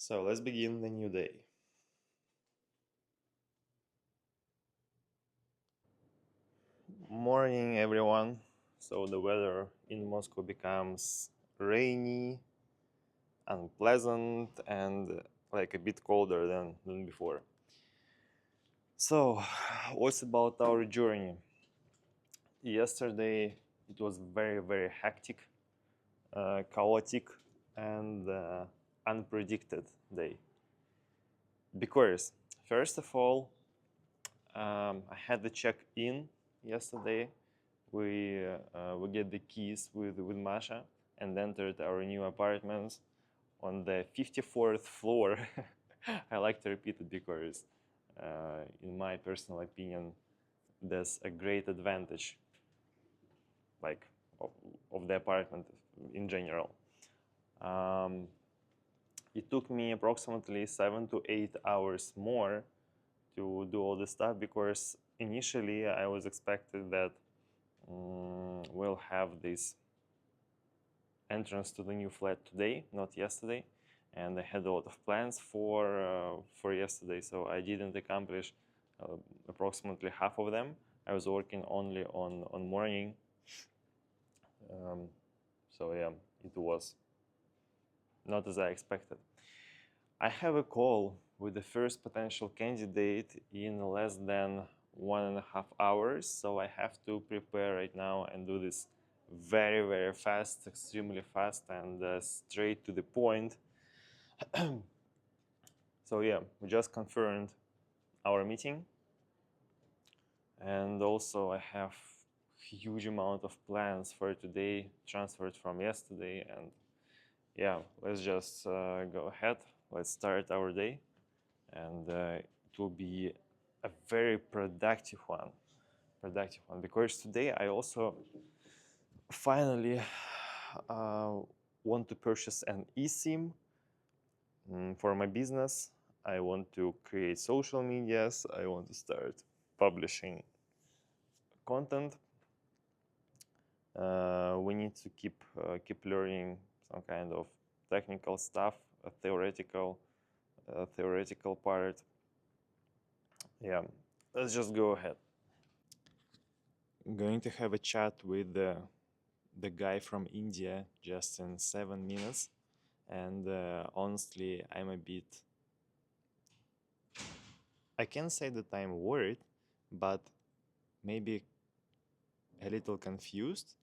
So let's begin the new day. Morning, everyone. So the weather in Moscow becomes rainy, unpleasant, and like a bit colder than before. So, what's about our journey? Yesterday it was very hectic, chaotic, and unpredicted day. Because first of all, I had the check-in yesterday. We get the keys with Masha and entered our new apartments on the 54th floor. I like to repeat it because, in my personal opinion, there's a great advantage, like of the apartment in general. Um, it took me approximately 7 to 8 hours more to do all this stuff because initially I was expected that we'll have this entrance to the new flat today, not yesterday, and I had a lot of plans for yesterday, so I didn't accomplish approximately half of them. I was working only on morning, um, so yeah, it was not as I expected. I have a call with the first potential candidate in less than 1.5 hours, so I have to prepare right now and do this very fast, extremely fast, and straight to the point. So yeah, we just confirmed our meeting, and also I have huge amount of plans for today transferred from yesterday, and yeah, let's just go ahead. Let's start our day, and it will be a very productive one, because today I also finally uh, want to purchase an eSIM for my business. I want to create social medias. I want to start publishing content. We need to keep learning some kind of technical stuff, a theoretical part. Yeah, let's just go ahead. I'm going to have a chat with the guy from India just in 7 minutes, and honestly, I'm a bit. I can't say that I'm worried, but maybe a little confused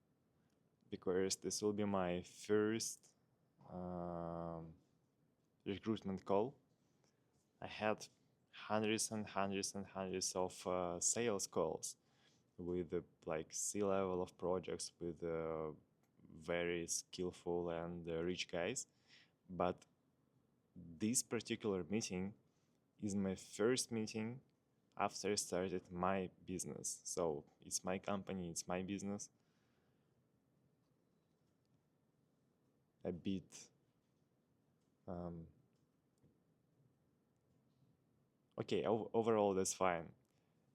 because this will be my first um, recruitment call. I had hundreds and hundreds and hundreds of sales calls with like C-level of projects with very skillful and rich guys, but this particular meeting is my first meeting after I started my business. So it's my company, it's my business. A bit okay, overall that's fine.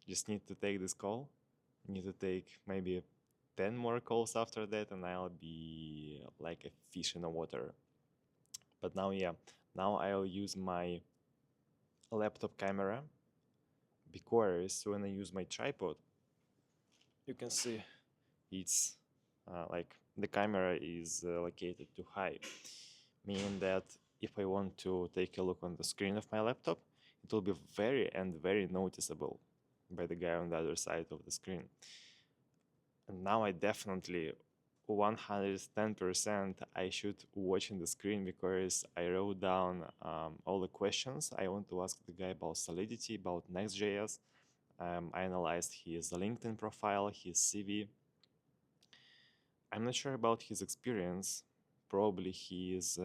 Just need to take this call. Need to take maybe 10 more calls after that, and I'll be like a fish in the water. But now, yeah, now I'll use my laptop camera because when I use my tripod, you can see it's like the camera is located too high, meaning that if I want to take a look on the screen of my laptop, it will be very noticeable by the guy on the other side of the screen. And now I definitely 110% I should watch in the screen because I wrote down all the questions I want to ask the guy about Solidity, about Next.js. I analyzed his LinkedIn profile, his CV. I'm not sure about his experience. Probably he's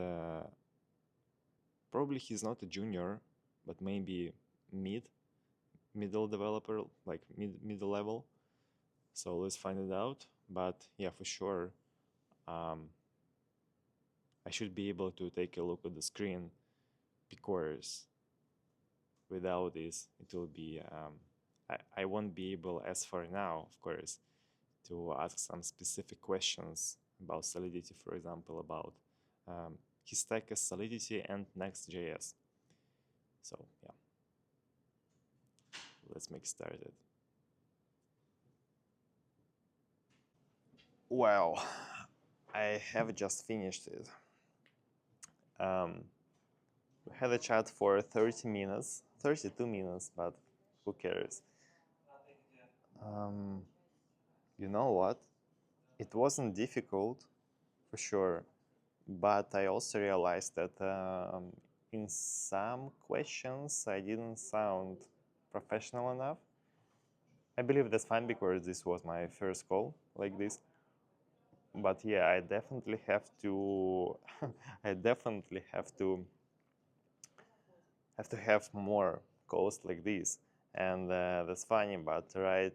not a junior, but maybe middle developer, like middle level. So let's find it out. But yeah, for sure, um, I should be able to take a look at the screen because without this, it will be I won't be able, as for now, of course, to ask some specific questions about Solidity, for example, about his stack is Solidity and Next.js. So yeah, let's make started. Well, I have just finished it. We had a chat for 30 minutes, 32 minutes, but who cares? Um, you know what? It wasn't difficult, for sure, but I also realized that in some questions I didn't sound professional enough. I believe that's fine because this was my first call like this. But yeah, I definitely have to I definitely have to have more calls like this. And that's funny, but right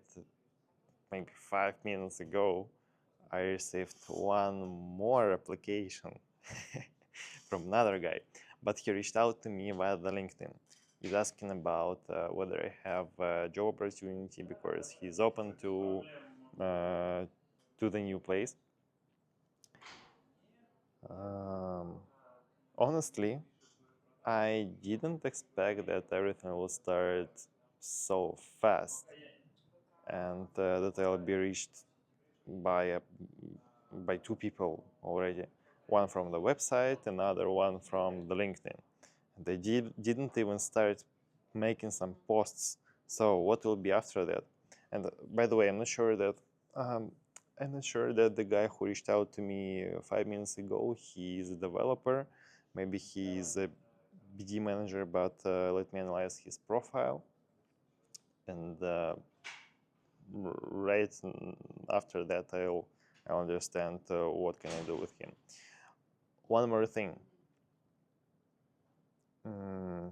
maybe 5 minutes ago, I received one more application from another guy, but he reached out to me via the LinkedIn. He's asking about whether I have a job opportunity because he's open to the new place. Um, Honestly, I didn't expect that everything will start so fast and that I'll be reached by by two people already, one from the website, another one from the LinkedIn. They didn't even start making some posts. So what will be after that? And by the way, um, I'm not sure that the guy who reached out to me 5 minutes ago, he is a developer. Maybe he is a BD manager, but let me analyze his profile. And right after that, I'll understand what can I do with him. One more thing. Mm,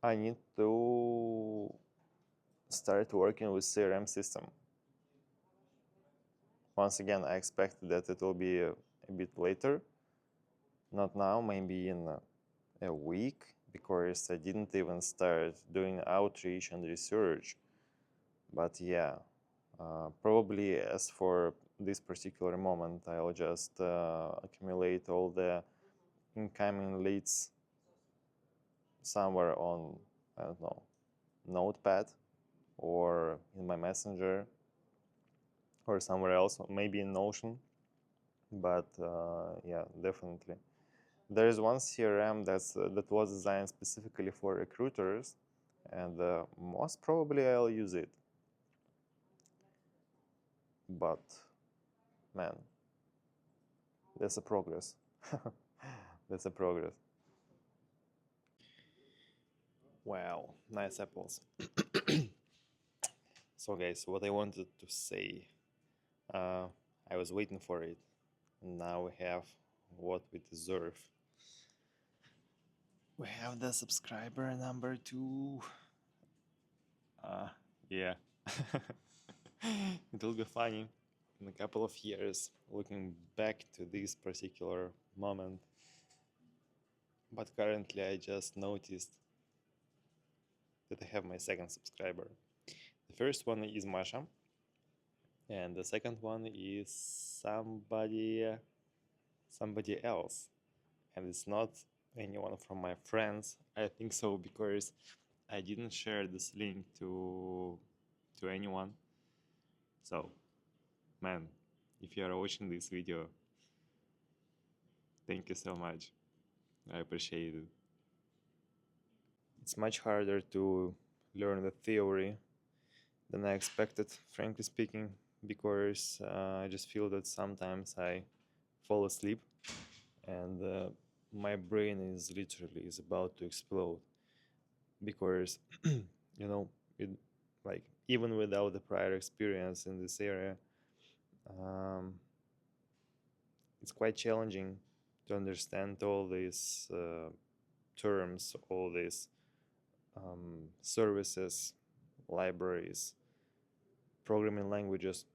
I need to start working with CRM system. Once again, I expect that it will be a bit later. Not now, maybe in a week, because I didn't even start doing outreach and research. But yeah, probably as for this particular moment, I'll just accumulate all the incoming leads somewhere on, I don't know, Notepad or in my Messenger or somewhere else, maybe in Notion. But yeah, definitely. There is one CRM that was designed specifically for recruiters, and most probably I'll use it. But man, that's a progress. That's a progress. Wow, nice apples. So guys, what I wanted to say, uh, I was waiting for it. Now we have what we deserve. We have the subscriber number 2. Uh, yeah. It will be funny in a couple of years looking back to this particular moment. But currently, I just noticed that I have my second subscriber. The first one is Masha, and the second one is somebody else, and it's not anyone from my friends. I think so because I didn't share this link to anyone. So, man, if you are watching this video, thank you so much. I appreciate it. It's much harder to learn the theory than I expected, frankly speaking, because I just feel that sometimes I fall asleep and my brain is literally is about to explode because you know it, like even without the prior experience in this area, um, it's quite challenging to understand all these terms, all these services, libraries, programming languages.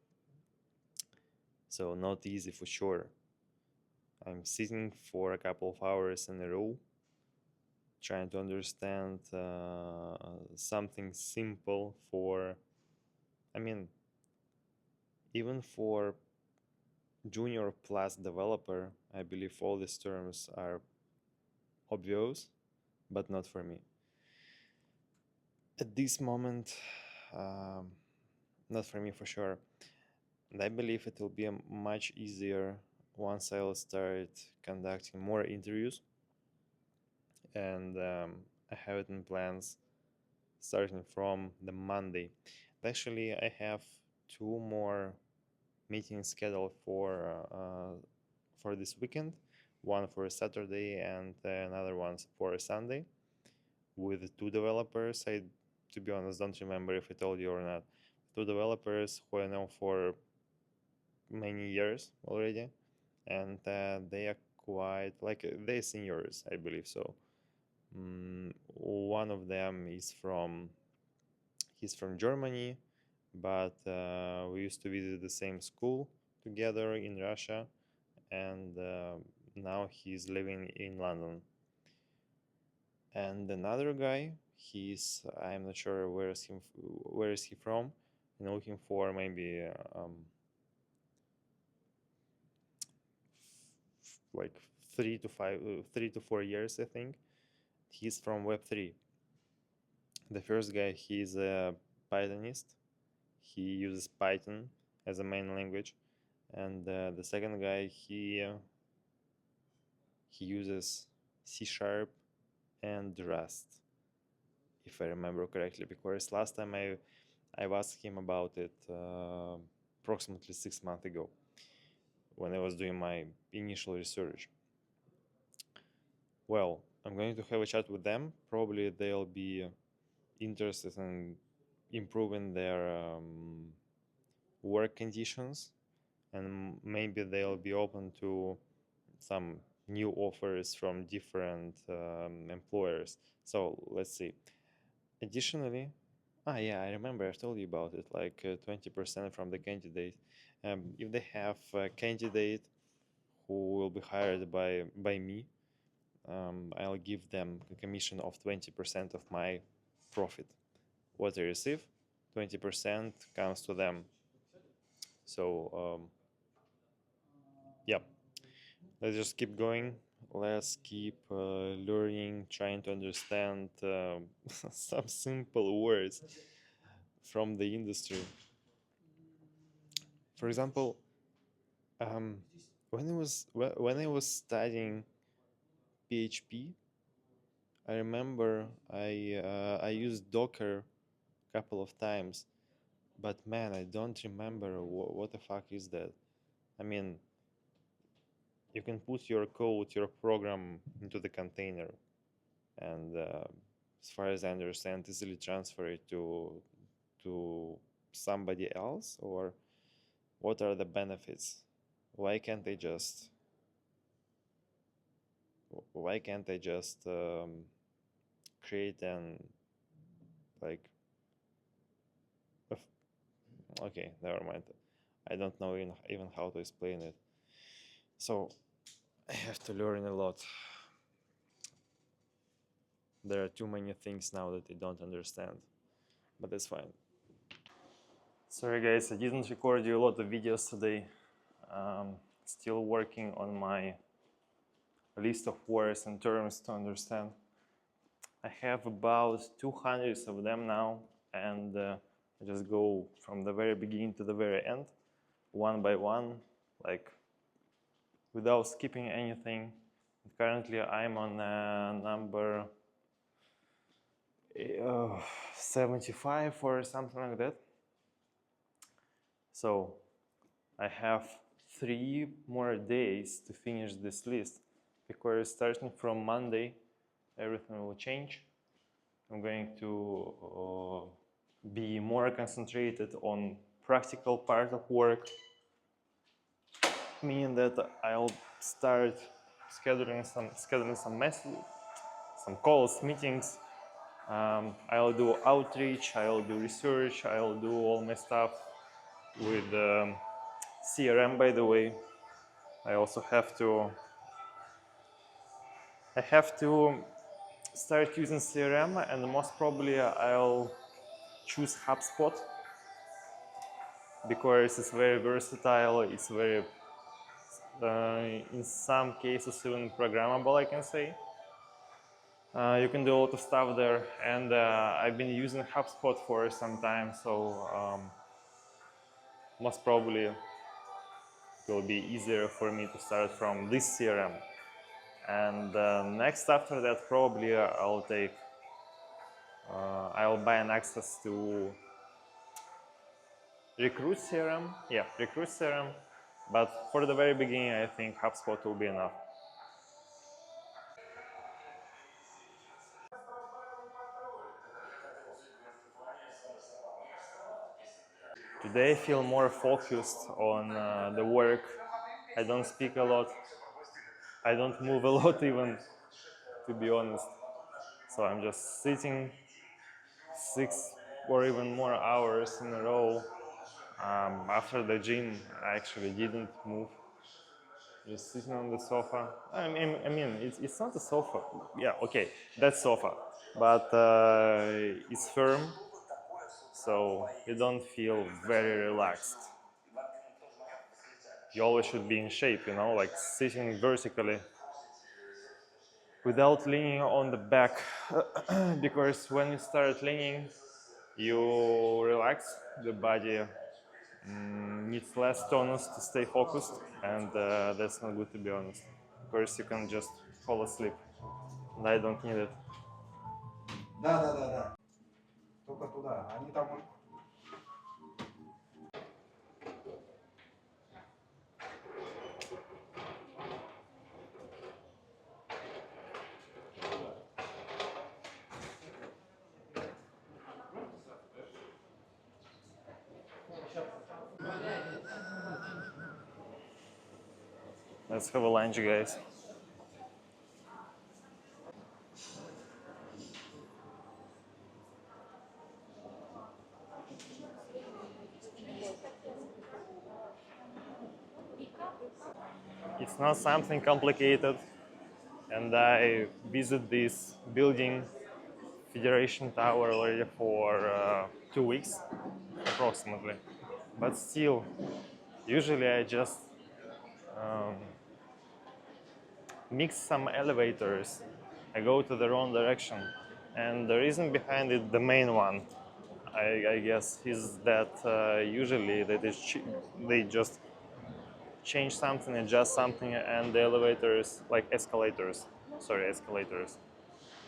So not easy for sure. I'm sitting for a couple of hours in a row trying to understand something simple for, I mean, even for junior plus developer, I believe all these terms are obvious, but not for me. At this moment, um, not for me for sure. And I believe it will be much easier once I'll start conducting more interviews. And I have it in plans starting from the Monday. Actually, I have 2 more meetings scheduled for this weekend. One for Saturday and another one for Sunday with 2 developers. To be honest, don't remember if I told you or not. 2 developers who I know for many years already, and they are quite like they're seniors, I believe so. One of them he's from Germany, but we used to visit the same school together in Russia, and now he's living in London. And another guy, I'm not sure where is he from. I'm looking for maybe like 3 to 4 years, I think. He's from Web3. The first guy, he's a Pythonist. He uses Python as a main language, and the second guy, he uses C# and Rust, if I remember correctly, because last time I've asked him about it approximately 6 months ago when I was doing my initial research. Well, I'm going to have a chat with them. Probably they'll be interested in improving their work conditions, and maybe they'll be open to some new offers from different employers. So let's see. Additionally, yeah, I remember I've told you about it, like 20% from the candidate. If they have a candidate who will be hired by me, I'll give them a commission of 20% of my profit. What I receive, 20% comes to them. So, yeah, let's just keep going. Let's keep learning, trying to understand some simple words from the industry. For example, when I was studying PHP, I remember I used Docker a couple of times, but man, I don't remember what the fuck is that. I mean, you can put your code, your program into the container, and as far as I understand, easily transfer it to somebody else. Or what are the benefits? Why can't they just create an like okay, never mind. I don't know even how to explain it. So I have to learn a lot. There are too many things now that I don't understand, but that's fine. Sorry guys, I didn't record you a lot of videos today. Still working on my list of words and terms to understand. I have about 200 of them now, and I just go from the very beginning to the very end, one by one, like without skipping anything. Currently, I'm on number 75 or something like that. So I have 3 more days to finish this list, because starting from Monday, everything will change. I'm going to be more concentrated on practical part of work, meaning that I'll start scheduling some calls, meetings. I'll do outreach, I'll do research, I'll do all my stuff with CRM, by the way. I also have to start using CRM, and most probably I'll choose HubSpot, because it's very versatile, it's very in some cases even programmable, I can say. You can do a lot of stuff there, and I've been using HubSpot for some time, so most probably it will be easier for me to start from this CRM. And next after that, probably I'll buy an access to Recruit CRM. Yeah, Recruit CRM. But for the very beginning, I think HubSpot will be enough. Today I feel more focused on the work. I don't speak a lot. I don't move a lot even, to be honest. So I'm just sitting 6 or even more hours in a row. After the gym, I actually didn't move. Just sitting on the sofa. I mean, it's not a sofa. Yeah, okay, that's sofa, but it's firm, so you don't feel very relaxed. You always should be in shape, like sitting vertically without leaning on the back, because when you start leaning, you relax. The body needs less tonus to stay focused, and that's not good, to be honest. Of course, you can just fall asleep, and I don't need it. Да, да, да, да. Только туда. Они там. Let's have a lunch, guys. It's not something complicated, and I visit this building, Federation Tower, already for 2 weeks, approximately. But still, usually I just mix some elevators. I go to the wrong direction, and the reason behind it, the main one, I guess, is that usually they just change something, adjust something, and the elevators, like escalators,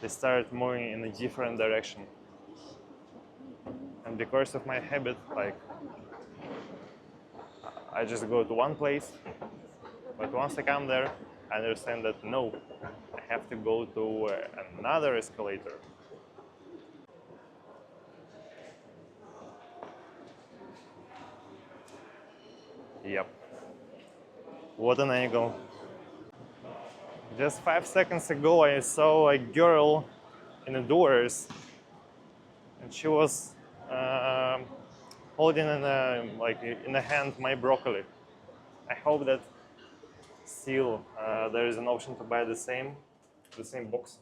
they start moving in a different direction. And because of my habit, like, I just go to one place, but once I come there, I understand that no, I have to go to another escalator. Yep. What an angle. Just 5 seconds ago, I saw a girl in the doors, and she was um holding in a hand my broccoli. I hope that still there is an option to buy the same box,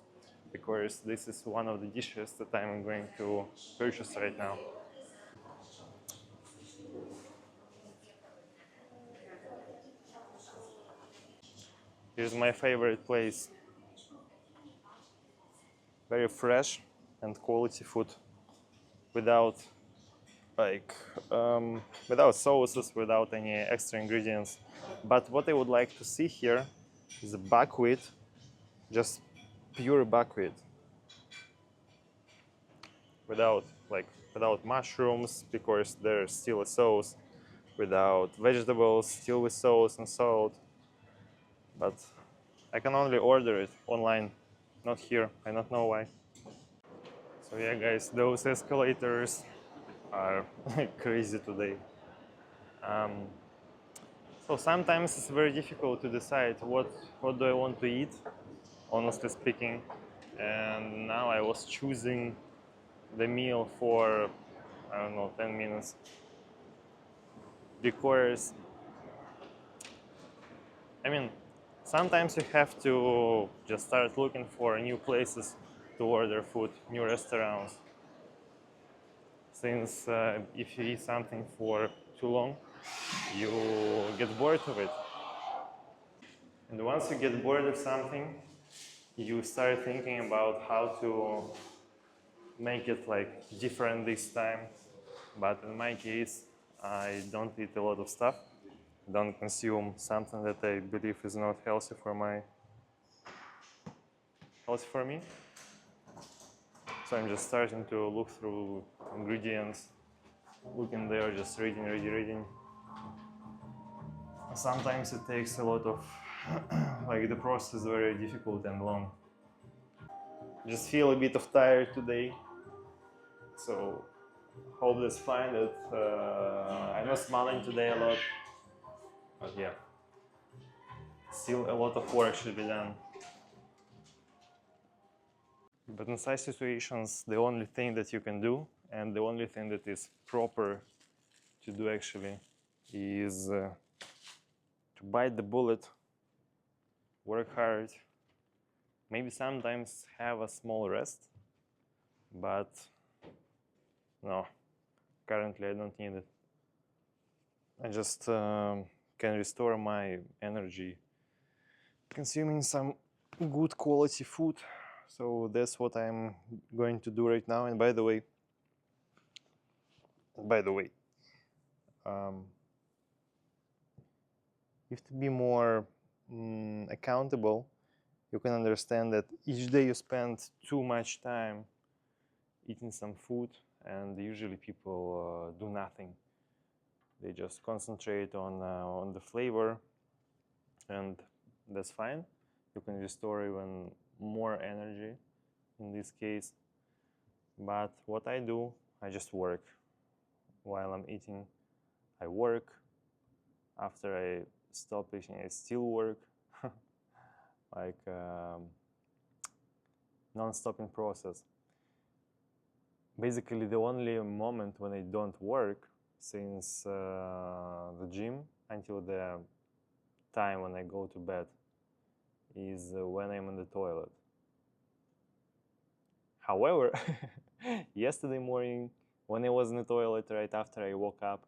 because this is one of the dishes that I'm going to purchase right now. Here's my favorite place. Very fresh and quality food, without like without sauces, without any extra ingredients. But what I would like to see here is a buckwheat, just pure buckwheat, without without mushrooms, because there's still a sauce, without vegetables, still with sauce and salt. But I can only order it online, not here. I don't know why. So yeah, guys, those escalators are crazy today. So sometimes it's very difficult to decide what do I want to eat, honestly speaking. And now I was choosing the meal for, I don't know, 10 minutes, because I mean, sometimes you have to just start looking for new places to order food, new restaurants. Since if you eat something for too long, you get bored of it. And once you get bored of something, you start thinking about how to make it like different this time. But in my case, I don't eat a lot of stuff. Don't consume something that I believe is not healthy for me. So I'm just starting to look through ingredients, looking there, just reading. Sometimes it takes a lot of, like the process is very difficult and long. Just feel a bit of tired today, so hope that's fine. That I'm not smiling today a lot, but yeah, still a lot of work should be done. But in such situations, the only thing that you can do, and the only thing that is proper to do actually, is to bite the bullet, work hard, maybe sometimes have a small rest, but no, currently I don't need it. I just can restore my energy consuming some good quality food. So that's what I'm going to do right now. And by the way, um, you have to be more accountable. You can understand that each day you spend too much time eating some food, and usually people do nothing. They just concentrate on the flavor, and that's fine. You can restore even more energy in this case. But what I do, I just work while I'm eating. I work. After I stop eating, I still work. Like non-stopping process. Basically, the only moment when I don't work since the gym until the time when I go to bed is when I'm in the toilet. However, yesterday morning when I was in the toilet right after I woke up,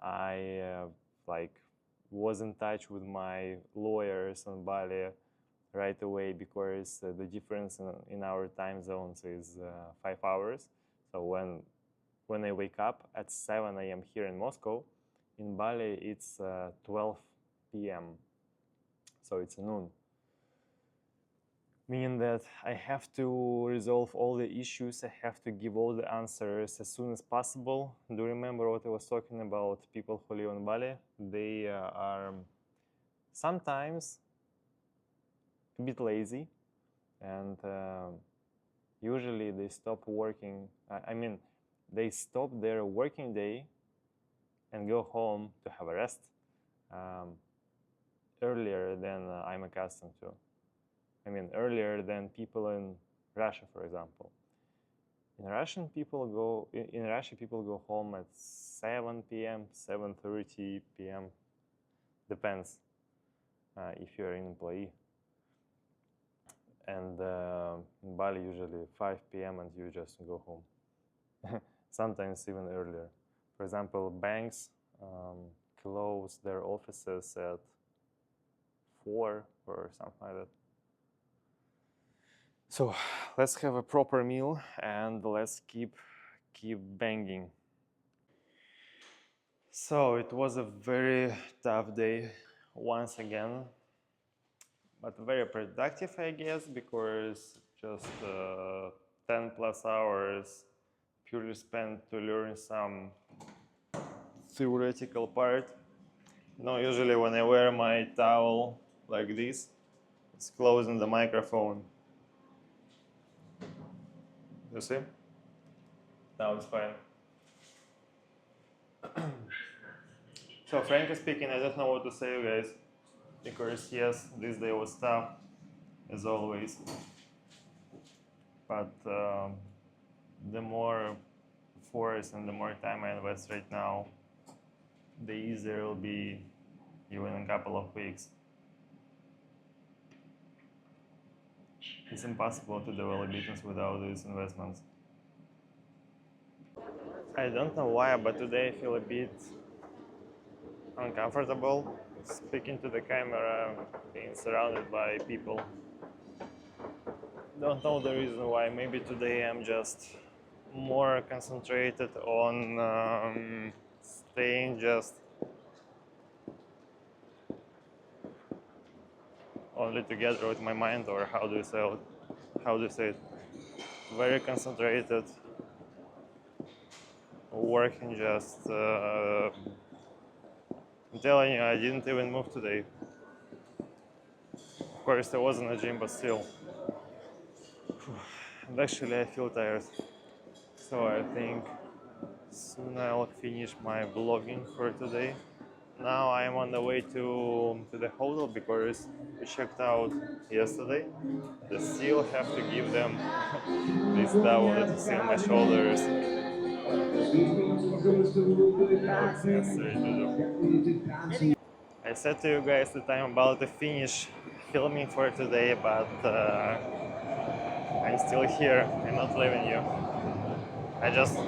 I like was in touch with my lawyers on Bali right away because the difference in our time zones is 5 hours. So when I wake up at 7 a.m. here in Moscow, in Bali it's 12 p.m. So it's noon. Meaning that I have to resolve all the issues, I have to give all the answers as soon as possible. Do you remember what I was talking about? People who live in Bali, they are sometimes a bit lazy, and usually they stop working. I mean, they stop their working day and go home to have a rest earlier than I'm accustomed to. I mean, earlier than people in Russia, for example. In Russia, people go home at 7 p.m., 7:30 p.m. Depends if you're an employee. And in Bali, usually 5 p.m. and you just go home. Sometimes even earlier. For example, banks close their offices at 4 or something like that. So let's have a proper meal and let's keep banging. So it was a very tough day once again, but very productive, I guess, because just 10 plus hours purely spent to learn some theoretical part. Usually when I wear my towel like this, it's closing the microphone. You see? Now it's fine. So frankly speaking, I don't know what to say, you guys, because yes, this day was tough, as always. But the more force and the more time I invest right now, the easier it will be even in a couple of weeks. It's impossible to develop business without these investments. I don't know why, but today I feel a bit uncomfortable speaking to the camera, being surrounded by people. Don't know the reason why. Maybe today I'm just more concentrated on staying just only together with my mind, or how do you say it? How do you say it? Very concentrated, working just. I'm telling you, I didn't even move today. Of course, I was in the gym, but still. And actually, I feel tired. So I think soon I'll finish my vlogging for today. Now I'm on the way to the hotel because we checked out yesterday. I still have to give them this towel that you see on my shoulders. Now it's necessary to do. I said to you guys that I'm about to finish filming for today, but I'm still here. I'm not leaving you. I just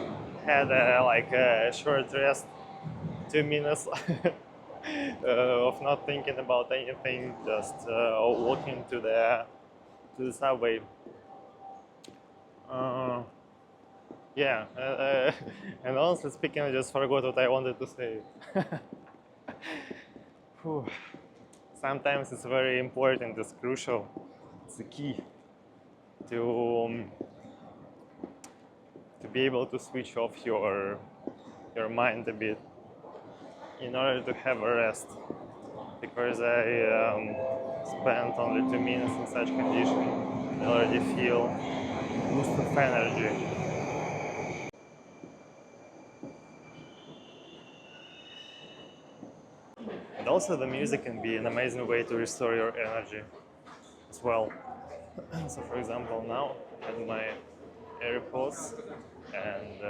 had like a short rest, 2 minutes of not thinking about anything, just walking to the subway. Uh, yeah, and honestly speaking, I just forgot what I wanted to say. Whew. Sometimes it's very important, it's crucial, it's the key to um, to be able to switch off your mind a bit in order to have a rest. Because I spent only 2 minutes in such condition, I already feel boost of energy. And also the music can be an amazing way to restore your energy as well. So for example, now I had my AirPods and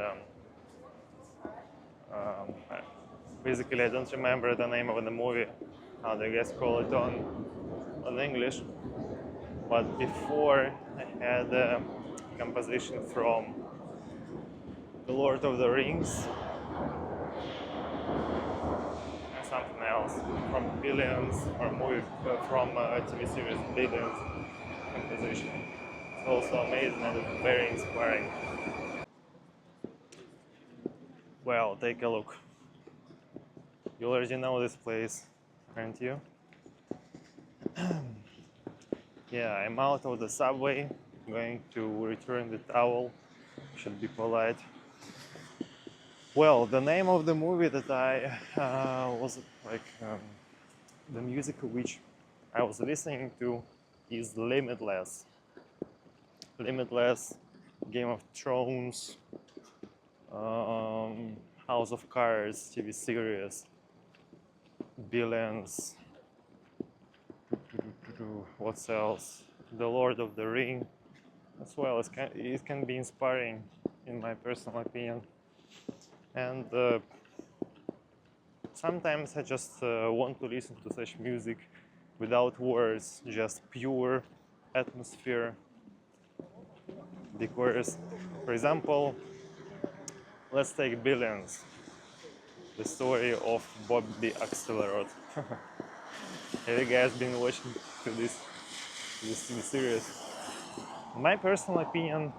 basically I don't remember the name of the movie, how do you guys call it on English, but before I had a composition from The Lord of the Rings and something else from Billions, or movie from TV series Billions composition. It's also amazing and very inspiring. Well, take a look. You already know this place, aren't you? Yeah, I'm out of the subway, going to return the towel. Should be polite. Well, the name of the movie that I was like the music which I was listening to is Limitless. Limitless, Game of Thrones, um, House of Cards, TV series, Billions. What else? The Lord of the Ring, as well. It can be inspiring, in my personal opinion. And sometimes I just want to listen to such music without words, just pure atmosphere. Because, for example, let's take Billions, the story of Bobby Axelrod. Have you guys been watching this TV series? In my personal opinion,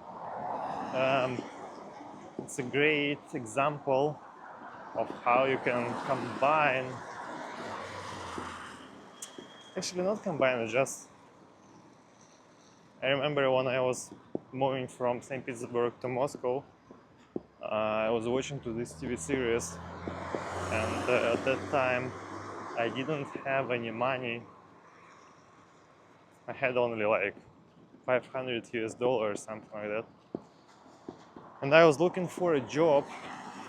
um, it's a great example of how you can combine, actually not combine, just I remember when I was moving from St. Petersburg to Moscow, I was watching to this TV series, and at that time I didn't have any money. I had only like 500 US dollars, something like that. And I was looking for a job.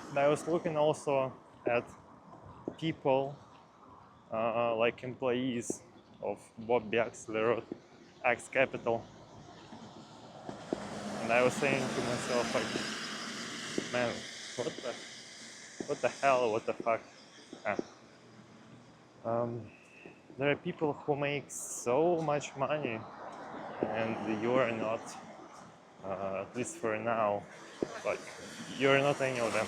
And I was looking also at people like employees of Bobby Axelrod, Axe Capital. And I was saying to myself, like, man, what the hell, what the fuck? Ah. There are people who make so much money, and you are not, at least for now, like, you're not any of them.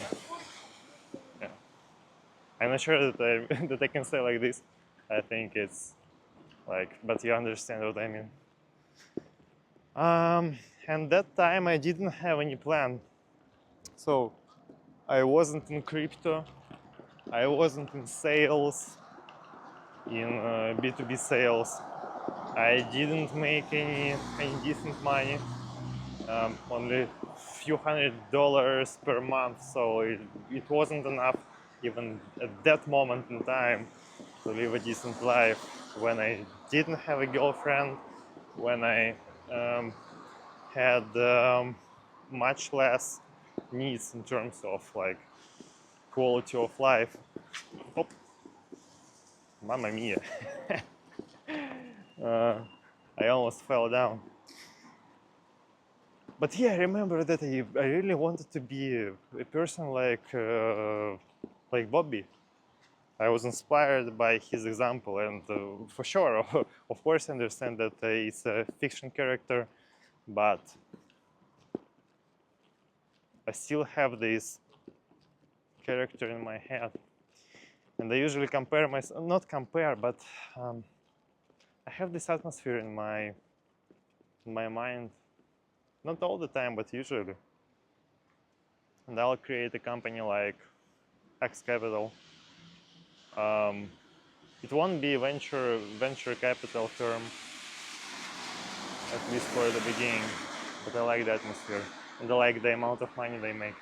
Yeah. I'm not sure that I, that I can say like this, I think it's like, but you understand what I mean. And that time I didn't have any plan. So I wasn't in crypto, I wasn't in sales, in B2B sales. I didn't make any decent money, only few $100s per month. So it wasn't enough even at that moment in time to live a decent life. When I didn't have a girlfriend, when I had much less needs in terms of like quality of life. Oh, mamma mia. I almost fell down. But yeah, I remember that I really wanted to be a person like Bobby. I was inspired by his example, and for sure, of course, I understand that it's a fiction character, but I still have this character in my head, and I usually compare myself, not compare, but I have this atmosphere in my mind, not all the time, but usually. And I'll create a company like X Capital. It won't be a venture capital firm, at least for the beginning, but I like the atmosphere and I like the amount of money they make.